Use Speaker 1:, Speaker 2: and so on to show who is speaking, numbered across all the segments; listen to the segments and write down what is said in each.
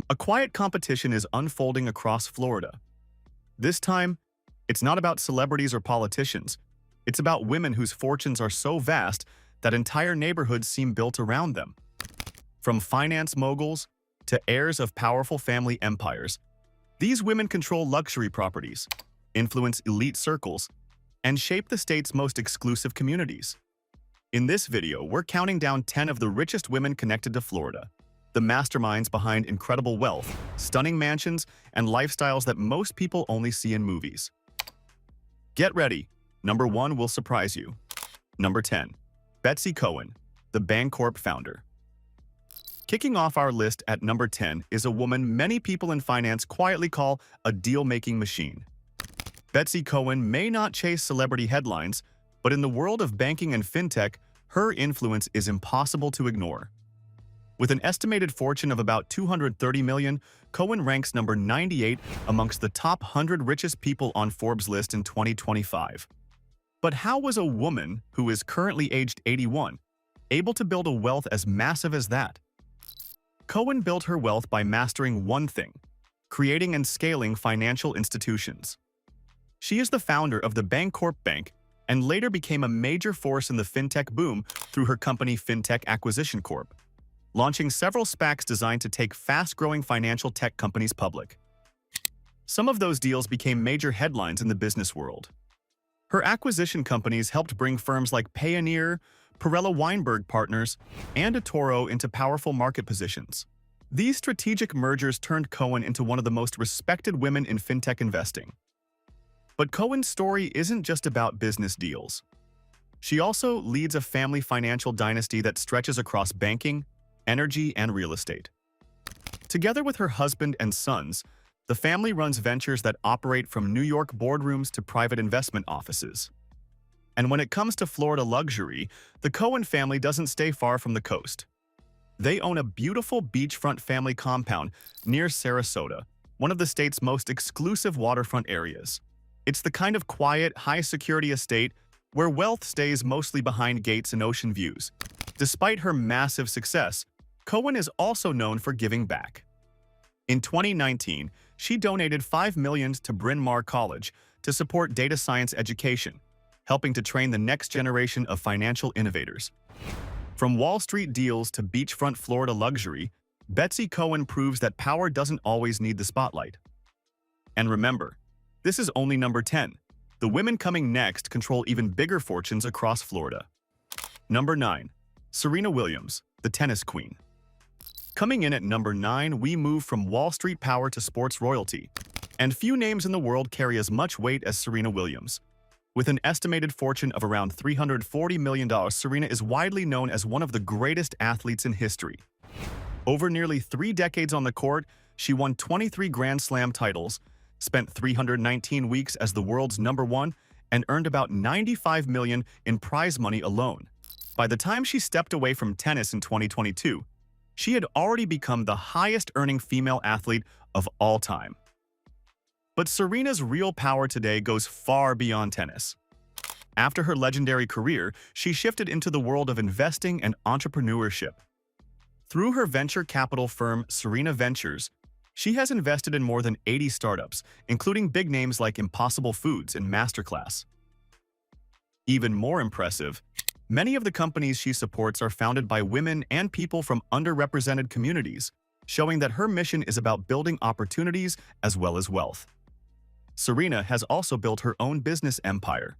Speaker 1: A quiet competition is unfolding across Florida. This time, it's not about celebrities or politicians. It's about women whose fortunes are so vast that entire neighborhoods seem built around them. From finance moguls to heirs of powerful family empires, these women control luxury properties, influence elite circles, and shape the state's most exclusive communities. In this video, we're counting down 10 of the richest women connected to Florida, the masterminds behind incredible wealth, stunning mansions, and lifestyles that most people only see in movies. Get ready. Number 1 will surprise you. Number 10. Betsy Cohen, the Bancorp founder. Kicking off our list at number 10 is a woman many people in finance quietly call a deal-making machine. Betsy Cohen may not chase celebrity headlines, but in the world of banking and fintech, her influence is impossible to ignore. With an estimated fortune of about $230 million, Cohen ranks number 98 amongst the top 100 richest people on Forbes' list in 2025. But how was a woman, who is currently aged 81, able to build a wealth as massive as that? Cohen built her wealth by mastering one thing: creating and scaling financial institutions. She is the founder of the Bancorp Bank and later became a major force in the fintech boom through her company Fintech Acquisition Corp, launching several SPACs designed to take fast-growing financial tech companies public. Some of those deals became major headlines in the business world. Her acquisition companies helped bring firms like Payoneer, Perella Weinberg Partners, and eToro into powerful market positions. These strategic mergers turned Cohen into one of the most respected women in fintech investing. But Cohen's story isn't just about business deals. She also leads a family financial dynasty that stretches across banking, energy, and real estate. Together with her husband and sons, the family runs ventures that operate from New York boardrooms to private investment offices. And when it comes to Florida luxury, the Cohen family doesn't stay far from the coast. They own a beautiful beachfront family compound near Sarasota, one of the state's most exclusive waterfront areas. It's the kind of quiet, high-security estate where wealth stays mostly behind gates and ocean views. Despite her massive success, Cohen is also known for giving back. In 2019, she donated $5 million to Bryn Mawr College to support data science education, helping to train the next generation of financial innovators. From Wall Street deals to beachfront Florida luxury, Betsy Cohen proves that power doesn't always need the spotlight. And remember, this is only number 10. The women coming next control even bigger fortunes across Florida. Number 9. Serena Williams, the tennis queen. Coming in at number 9, we move from Wall Street power to sports royalty. And few names in the world carry as much weight as Serena Williams. With an estimated fortune of around $340 million, Serena is widely known as one of the greatest athletes in history. Over nearly 3 decades on the court, she won 23 Grand Slam titles, spent 319 weeks as the world's number 1, and earned about $95 million in prize money alone. By the time she stepped away from tennis in 2022, she had already become the highest-earning female athlete of all time. But Serena's real power today goes far beyond tennis. After her legendary career, she shifted into the world of investing and entrepreneurship. Through her venture capital firm Serena Ventures, she has invested in more than 80 startups, including big names like Impossible Foods and Masterclass. Even more impressive, many of the companies she supports are founded by women and people from underrepresented communities, showing that her mission is about building opportunities as well as wealth. Serena has also built her own business empire.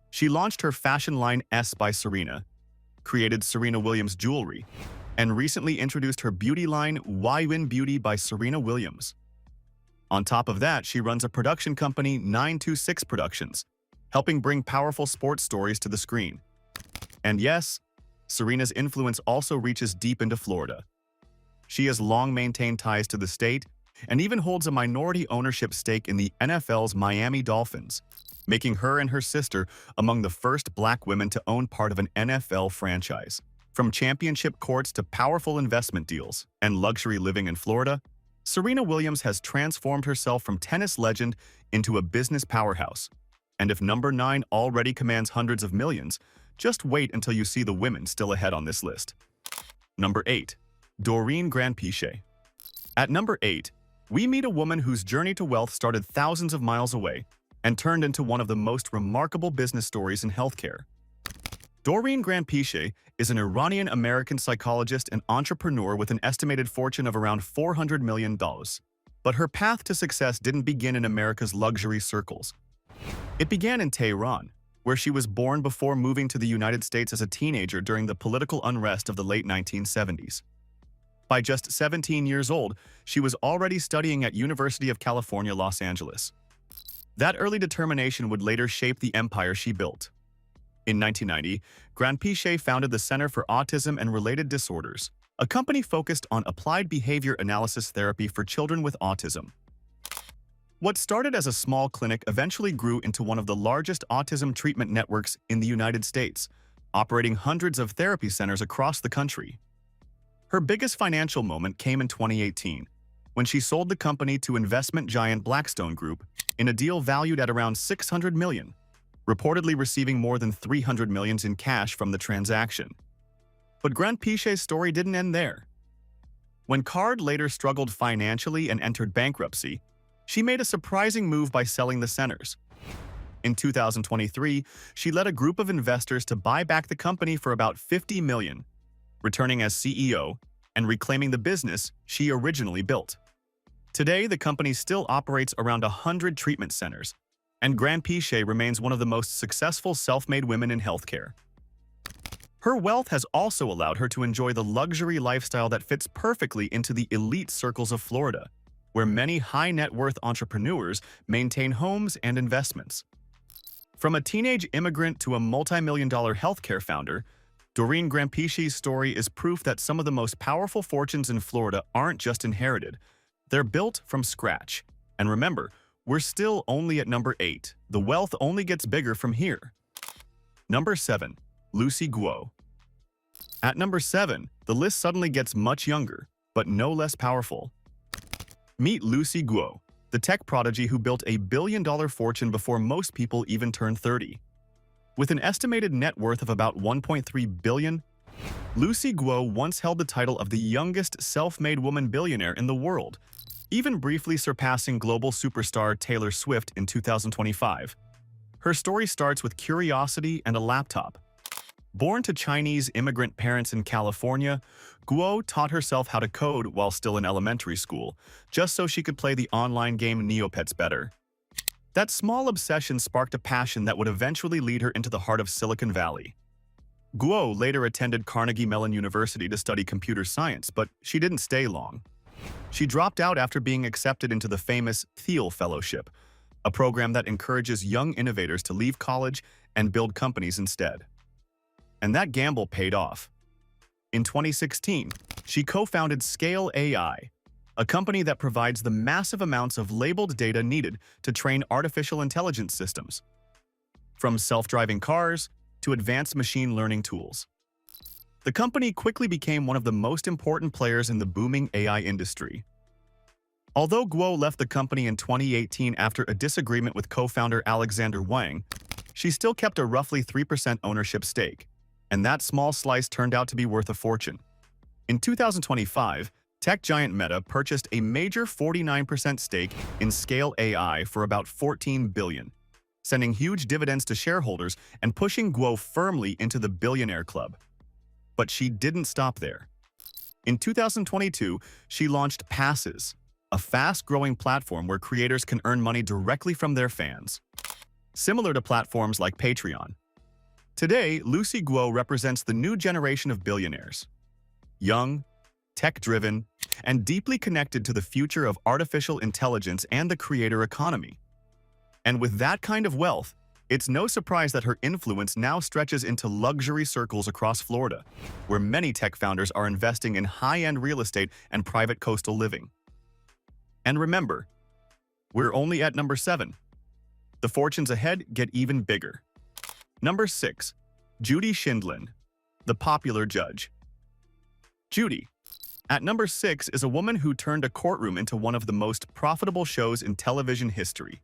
Speaker 1: She launched her fashion line S by Serena, created Serena Williams jewelry, and recently introduced her beauty line Y Win Beauty by Serena Williams. On top of that, she runs a production company, 926 Productions, helping bring powerful sports stories to the screen. And yes, Serena's influence also reaches deep into Florida. She has long maintained ties to the state and even holds a minority ownership stake in the NFL's Miami Dolphins, making her and her sister among the first Black women to own part of an NFL franchise. From championship courts to powerful investment deals and luxury living in Florida, Serena Williams has transformed herself from tennis legend into a business powerhouse. And if number 9 already commands hundreds of millions, just wait until you see the women still ahead on this list. Number 8. Dorene Granpeesheh. At number 8, we meet a woman whose journey to wealth started thousands of miles away and turned into one of the most remarkable business stories in healthcare. Dorene Granpeesheh is an Iranian-American psychologist and entrepreneur with an estimated fortune of around $400 million. But her path to success didn't begin in America's luxury circles. It began in Tehran, where she was born before moving to the United States as a teenager during the political unrest of the late 1970s. By just 17 years old, she was already studying at University of California, Los Angeles. That early determination would later shape the empire she built. In 1990, Granpeesheh founded the Center for Autism and Related Disorders, a company focused on applied behavior analysis therapy for children with autism. What started as a small clinic eventually grew into one of the largest autism treatment networks in the United States, operating hundreds of therapy centers across the country. Her biggest financial moment came in 2018, when she sold the company to investment giant Blackstone Group in a deal valued at around $600 million, reportedly receiving more than $300 million in cash from the transaction. But Granpeesheh's story didn't end there. When Card later struggled financially and entered bankruptcy, she made a surprising move by selling the centers. In 2023, she led a group of investors to buy back the company for about $50 million, returning as CEO and reclaiming the business she originally built. Today, the company still operates around 100 treatment centers, and Granpeesheh remains one of the most successful self-made women in healthcare. Her wealth has also allowed her to enjoy the luxury lifestyle that fits perfectly into the elite circles of Florida, where many high-net-worth entrepreneurs maintain homes and investments. From a teenage immigrant to a multi-million-dollar healthcare founder, Dorene Granpeesheh's story is proof that some of the most powerful fortunes in Florida aren't just inherited. They're built from scratch. And remember, we're still only at number 8. The wealth only gets bigger from here. Number 7. Lucy Guo. At number 7, the list suddenly gets much younger, but no less powerful. Meet Lucy Guo, the tech prodigy who built a billion-dollar fortune before most people even turned 30. With an estimated net worth of about $1.3 billion, Lucy Guo once held the title of the youngest self-made woman billionaire in the world, even briefly surpassing global superstar Taylor Swift in 2025. Her story starts with curiosity and a laptop. Born to Chinese immigrant parents in California, Guo taught herself how to code while still in elementary school, just so she could play the online game Neopets better. That small obsession sparked a passion that would eventually lead her into the heart of Silicon Valley. Guo later attended Carnegie Mellon University to study computer science, but she didn't stay long. She dropped out after being accepted into the famous Thiel Fellowship, a program that encourages young innovators to leave college and build companies instead. And that gamble paid off. In 2016, she co-founded Scale AI, a company that provides the massive amounts of labeled data needed to train artificial intelligence systems, from self-driving cars to advanced machine learning tools. The company quickly became one of the most important players in the booming AI industry. Although Guo left the company in 2018 after a disagreement with co-founder Alexander Wang, she still kept a roughly 3% ownership stake, and that small slice turned out to be worth a fortune. In 2025, tech giant Meta purchased a major 49% stake in Scale AI for about $14 billion, sending huge dividends to shareholders and pushing Guo firmly into the Billionaire Club. But she didn't stop there. In 2022, she launched Passes, a fast-growing platform where creators can earn money directly from their fans, similar to platforms like Patreon. Today, Lucy Guo represents the new generation of billionaires. Young, tech-driven, and deeply connected to the future of artificial intelligence and the creator economy. And with that kind of wealth, it's no surprise that her influence now stretches into luxury circles across Florida, where many tech founders are investing in high-end real estate and private coastal living. And remember, we're only at number 7. The fortunes ahead get even bigger. Number 6. Judy Sheindlin, the popular judge. Judy, at number 6, is a woman who turned a courtroom into one of the most profitable shows in television history.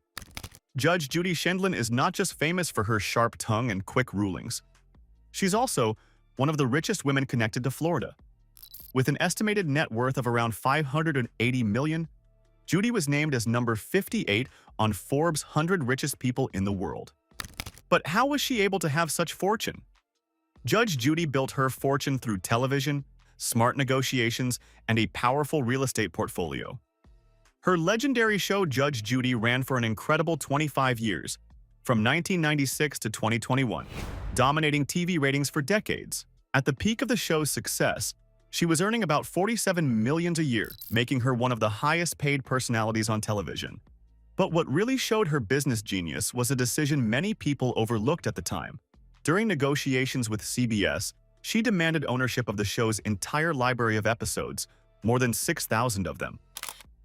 Speaker 1: Judge Judy Sheindlin is not just famous for her sharp tongue and quick rulings. She's also one of the richest women connected to Florida. With an estimated net worth of around $580 million, Judy was named as number 58 on Forbes' 100 Richest People in the World. But how was she able to have such fortune? Judge Judy built her fortune through television, smart negotiations, and a powerful real estate portfolio. Her legendary show Judge Judy ran for an incredible 25 years, from 1996 to 2021, dominating TV ratings for decades. At the peak of the show's success, she was earning about $47 million a year, making her one of the highest-paid personalities on television. But what really showed her business genius was a decision many people overlooked at the time. During negotiations with CBS, she demanded ownership of the show's entire library of episodes, more than 6,000 of them.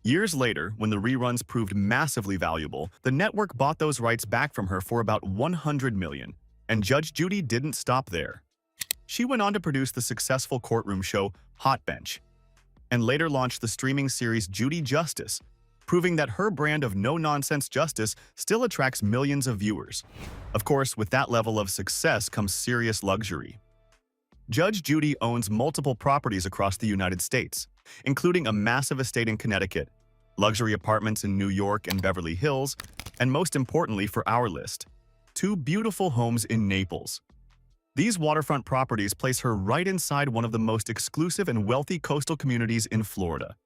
Speaker 1: Years later, when the reruns proved massively valuable, the network bought those rights back from her for about $100 million, and Judge Judy didn't stop there. She went on to produce the successful courtroom show Hot Bench, and later launched the streaming series Judy Justice, proving that her brand of no-nonsense justice still attracts millions of viewers. Of course, with that level of success comes serious luxury. Judge Judy owns multiple properties across the United States, including a massive estate in Connecticut, luxury apartments in New York and Beverly Hills, and most importantly for our list, 2 beautiful homes in Naples. These waterfront properties place her right inside one of the most exclusive and wealthy coastal communities in Florida.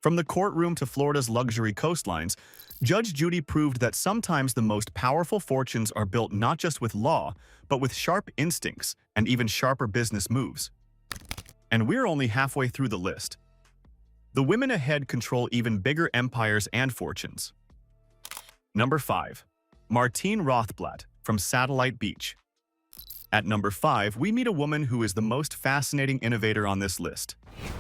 Speaker 1: From the courtroom to Florida's luxury coastlines, Judge Judy proved that sometimes the most powerful fortunes are built not just with law, but with sharp instincts and even sharper business moves. And we're only halfway through the list. The women ahead control even bigger empires and fortunes. Number 5. Martine Rothblatt from Satellite Beach. At number 5, we meet a woman who is the most fascinating innovator on this list.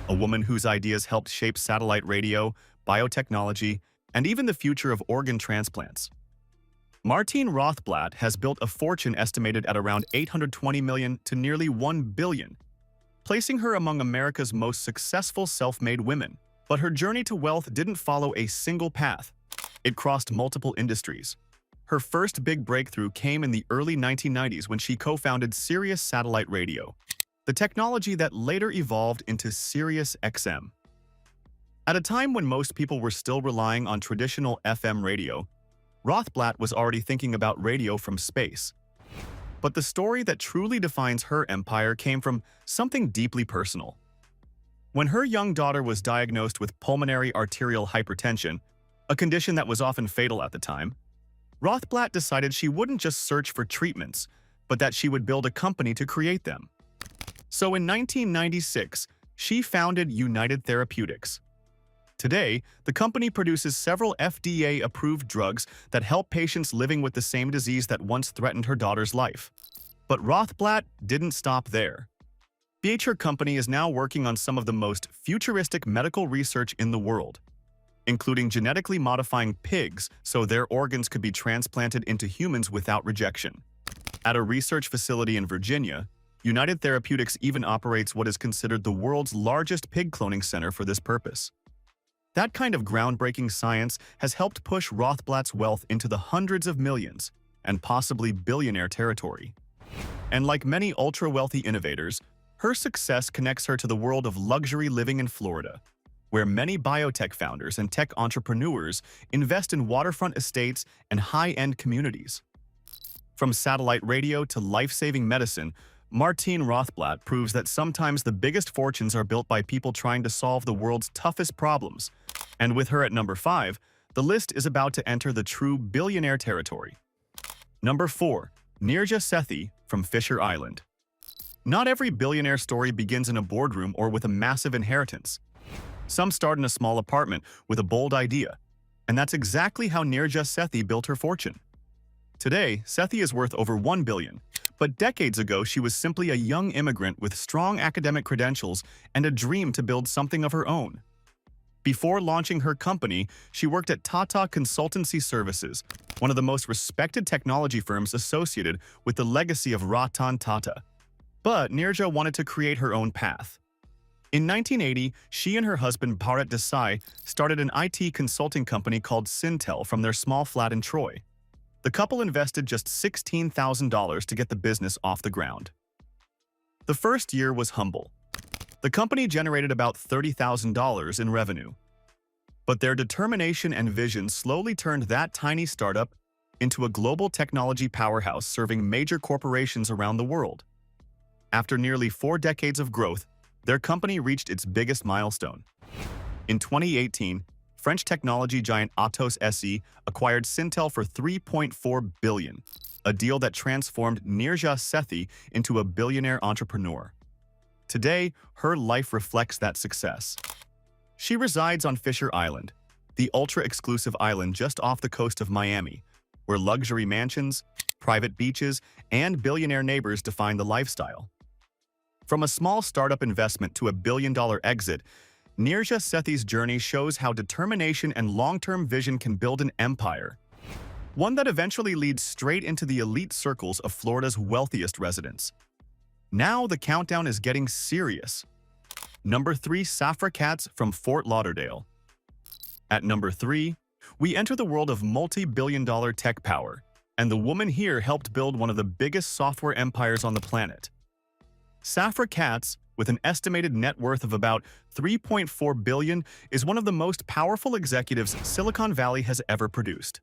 Speaker 1: A woman whose ideas helped shape satellite radio, biotechnology, and even the future of organ transplants. Martine Rothblatt has built a fortune estimated at around $820 million to nearly $1 billion, placing her among America's most successful self-made women. But her journey to wealth didn't follow a single path. It crossed multiple industries. Her first big breakthrough came in the early 1990s when she co-founded Sirius Satellite Radio, the technology that later evolved into Sirius XM. At a time when most people were still relying on traditional FM radio, Rothblatt was already thinking about radio from space. But the story that truly defines her empire came from something deeply personal. When her young daughter was diagnosed with pulmonary arterial hypertension, a condition that was often fatal at the time, Rothblatt decided she wouldn't just search for treatments, but that she would build a company to create them. So in 1996, she founded United Therapeutics. Today, the company produces several FDA-approved drugs that help patients living with the same disease that once threatened her daughter's life. But Rothblatt didn't stop there. Her company is now working on some of the most futuristic medical research in the world, including genetically modifying pigs so their organs could be transplanted into humans without rejection. At a research facility in Virginia, United Therapeutics even operates what is considered the world's largest pig cloning center for this purpose. That kind of groundbreaking science has helped push Rothblatt's wealth into the hundreds of millions and possibly billionaire territory. And like many ultra-wealthy innovators, her success connects her to the world of luxury living in Florida, where many biotech founders and tech entrepreneurs invest in waterfront estates and high-end communities. From satellite radio to life-saving medicine, Martine Rothblatt proves that sometimes the biggest fortunes are built by people trying to solve the world's toughest problems. And with her at number 5, the list is about to enter the true billionaire territory. Number 4. Neerja Sethi from Fisher Island. Not every billionaire story begins in a boardroom or with a massive inheritance. Some start in a small apartment with a bold idea, and that's exactly how Neerja Sethi built her fortune. Today, Sethi is worth over $1 billion, but decades ago she was simply a young immigrant with strong academic credentials and a dream to build something of her own. Before launching her company, she worked at Tata Consultancy Services, one of the most respected technology firms associated with the legacy of Ratan Tata. But Neerja wanted to create her own path. In 1980, she and her husband Bharat Desai started an IT consulting company called Syntel from their small flat in Troy. The couple invested just $16,000 to get the business off the ground. The first year was humble. The company generated about $30,000 in revenue. But their determination and vision slowly turned that tiny startup into a global technology powerhouse serving major corporations around the world. After nearly 4 decades of growth, their company reached its biggest milestone. In 2018, French technology giant Atos SE acquired Syntel for $3.4 billion, a deal that transformed Neerja Sethi into a billionaire entrepreneur. Today, her life reflects that success. She resides on Fisher Island, the ultra-exclusive island just off the coast of Miami, where luxury mansions, private beaches, and billionaire neighbors define the lifestyle. From a small startup investment to a billion-dollar exit, Neerja Sethi's journey shows how determination and long-term vision can build an empire, one that eventually leads straight into the elite circles of Florida's wealthiest residents. Now the countdown is getting serious. Number 3. Safra Catz from Fort Lauderdale. At number 3, we enter the world of multi-billion-dollar tech power, and the woman here helped build one of the biggest software empires on the planet. Safra Catz, with an estimated net worth of about $3.4 billion, is one of the most powerful executives Silicon Valley has ever produced.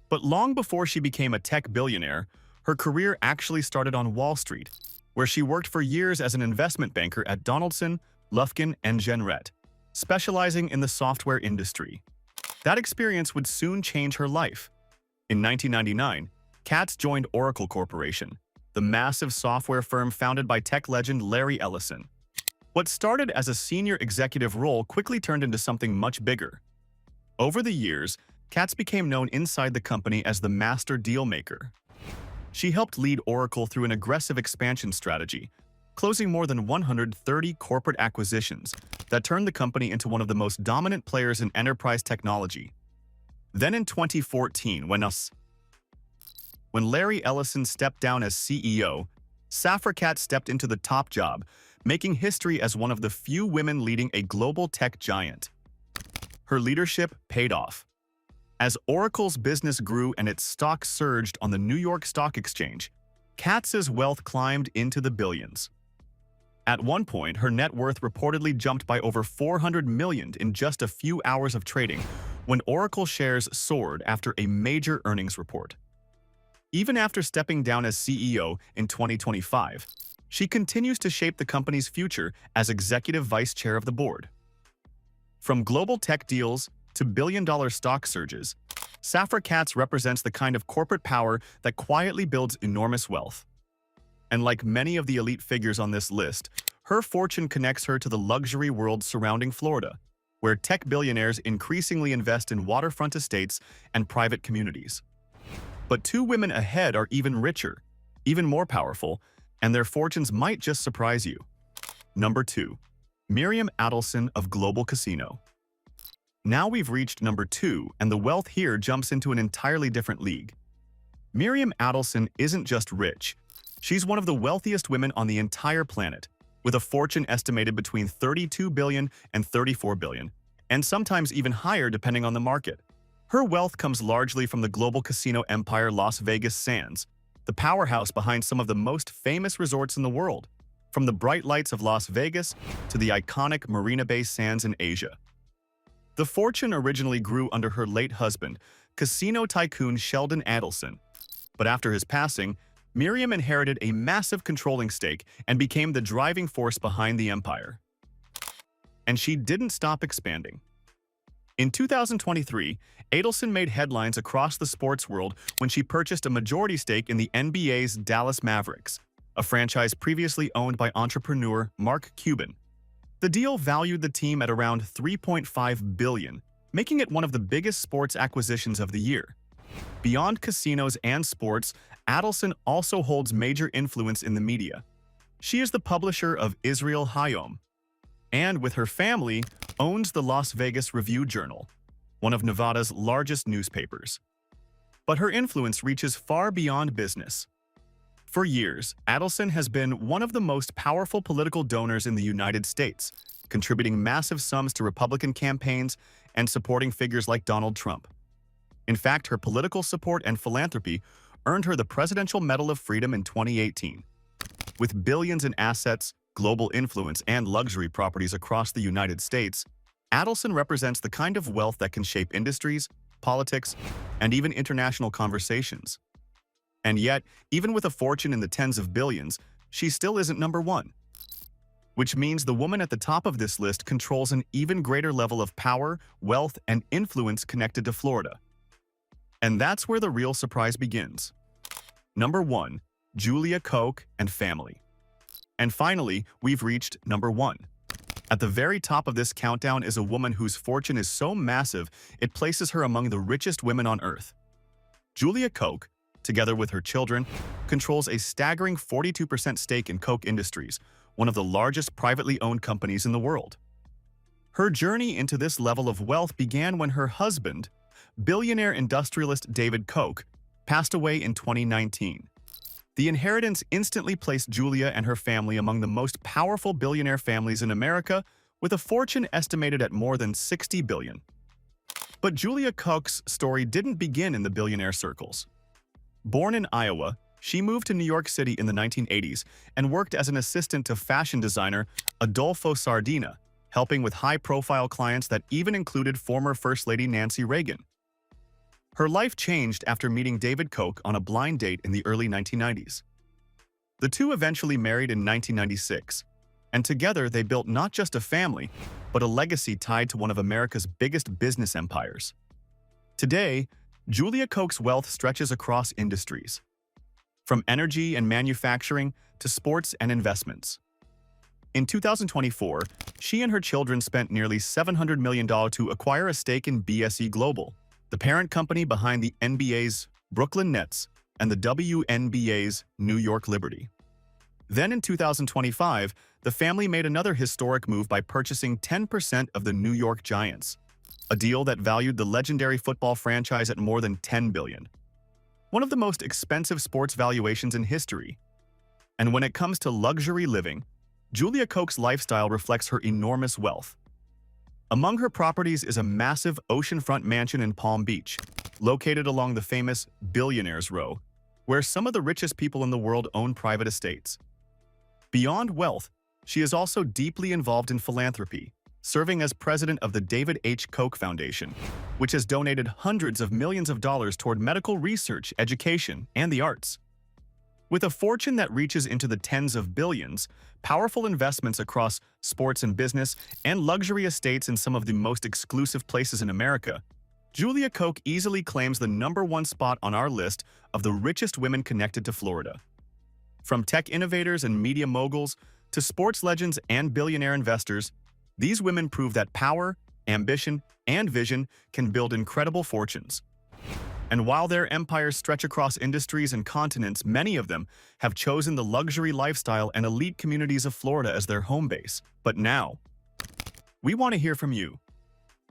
Speaker 1: But long before she became a tech billionaire, her career actually started on Wall Street, where she worked for years as an investment banker at Donaldson, Lufkin, and Jenrette, specializing in the software industry. That experience would soon change her life. In 1999, Catz joined Oracle Corporation, the massive software firm founded by tech legend Larry Ellison. What started as a senior executive role quickly turned into something much bigger. Over the years, Catz became known inside the company as the master deal maker. She helped lead Oracle through an aggressive expansion strategy, closing more than 130 corporate acquisitions that turned the company into one of the most dominant players in enterprise technology. Then in 2014, when Larry Ellison stepped down as CEO, Safra Catz stepped into the top job, making history as one of the few women leading a global tech giant. Her leadership paid off. As Oracle's business grew and its stock surged on the New York Stock Exchange, Catz's wealth climbed into the billions. At one point, her net worth reportedly jumped by over $400 million in just a few hours of trading, when Oracle shares soared after a major earnings report. Even after stepping down as CEO in 2025, she continues to shape the company's future as executive vice chair of the board. From global tech deals to billion-dollar stock surges, Safra Catz represents the kind of corporate power that quietly builds enormous wealth. And like many of the elite figures on this list, her fortune connects her to the luxury world surrounding Florida, where tech billionaires increasingly invest in waterfront estates and private communities. But 2 women ahead are even richer, even more powerful, and their fortunes might just surprise you. Number 2. Miriam Adelson of Global Casino. Now we've reached number 2, and the wealth here jumps into an entirely different league. Miriam Adelson isn't just rich. She's one of the wealthiest women on the entire planet, with a fortune estimated between $32 billion and $34 billion, and sometimes even higher depending on the market. Her wealth comes largely from the global casino empire Las Vegas Sands, the powerhouse behind some of the most famous resorts in the world, from the bright lights of Las Vegas to the iconic Marina Bay Sands in Asia. The fortune originally grew under her late husband, casino tycoon Sheldon Adelson, but after his passing, Miriam inherited a massive controlling stake and became the driving force behind the empire. And she didn't stop expanding. In 2023, Adelson made headlines across the sports world when she purchased a majority stake in the NBA's Dallas Mavericks, a franchise previously owned by entrepreneur Mark Cuban. The deal valued the team at around $3.5 billion, making it one of the biggest sports acquisitions of the year. Beyond casinos and sports, Adelson also holds major influence in the media. She is the publisher of Israel Hayom, and with her family, owns the Las Vegas Review-Journal, one of Nevada's largest newspapers. But her influence reaches far beyond business. For years, Adelson has been one of the most powerful political donors in the United States, contributing massive sums to Republican campaigns and supporting figures like Donald Trump. In fact, her political support and philanthropy earned her the Presidential Medal of Freedom in 2018. With billions in assets, global influence, and luxury properties across the United States, Adelson represents the kind of wealth that can shape industries, politics, and even international conversations. And yet, even with a fortune in the tens of billions, she still isn't number one. Which means the woman at the top of this list controls an even greater level of power, wealth, and influence connected to Florida. And that's where the real surprise begins. Number 1. Julia Koch and family. And finally, we've reached number 1. At the very top of this countdown is a woman whose fortune is so massive it places her among the richest women on earth. Julia Koch, together with her children, controls a staggering 42% stake in Koch Industries, one of the largest privately owned companies in the world. Her journey into this level of wealth began when her husband, billionaire industrialist David Koch, passed away in 2019. The inheritance instantly placed Julia and her family among the most powerful billionaire families in America, with a fortune estimated at more than $60 billion. But Julia Koch's story didn't begin in the billionaire circles. Born in Iowa, she moved to New York City in the 1980s and worked as an assistant to fashion designer Adolfo Sardina, helping with high-profile clients that even included former First Lady Nancy Reagan. Her life changed after meeting David Koch on a blind date in the early 1990s. The two eventually married in 1996, and together they built not just a family, but a legacy tied to one of America's biggest business empires. Today, Julia Koch's wealth stretches across industries, from energy and manufacturing to sports and investments. In 2024, she and her children spent nearly $700 million to acquire a stake in BSE Global, the parent company behind the NBA's Brooklyn Nets and the WNBA's New York Liberty. Then in 2025, the family made another historic move by purchasing 10% of the New York Giants, a deal that valued the legendary football franchise at more than $10 billion. One of the most expensive sports valuations in history. And when it comes to luxury living, Julia Koch's lifestyle reflects her enormous wealth. Among her properties is a massive oceanfront mansion in Palm Beach, located along the famous Billionaires Row, where some of the richest people in the world own private estates. Beyond wealth, she is also deeply involved in philanthropy, serving as president of the David H. Koch Foundation, which has donated hundreds of millions of dollars toward medical research, education, and the arts. With a fortune that reaches into the tens of billions, powerful investments across sports and business, and luxury estates in some of the most exclusive places in America, Julia Koch easily claims the number 1 spot on our list of the richest women connected to Florida. From tech innovators and media moguls to sports legends and billionaire investors, these women prove that power, ambition, and vision can build incredible fortunes. And while their empires stretch across industries and continents, many of them have chosen the luxury lifestyle and elite communities of Florida as their home base. But now, we want to hear from you.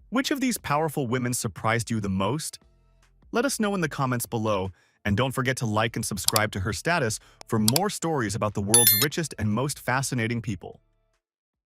Speaker 1: Which of these powerful women surprised you the most? Let us know in the comments below, and don't forget to like and subscribe to Her Status for more stories about the world's richest and most fascinating people.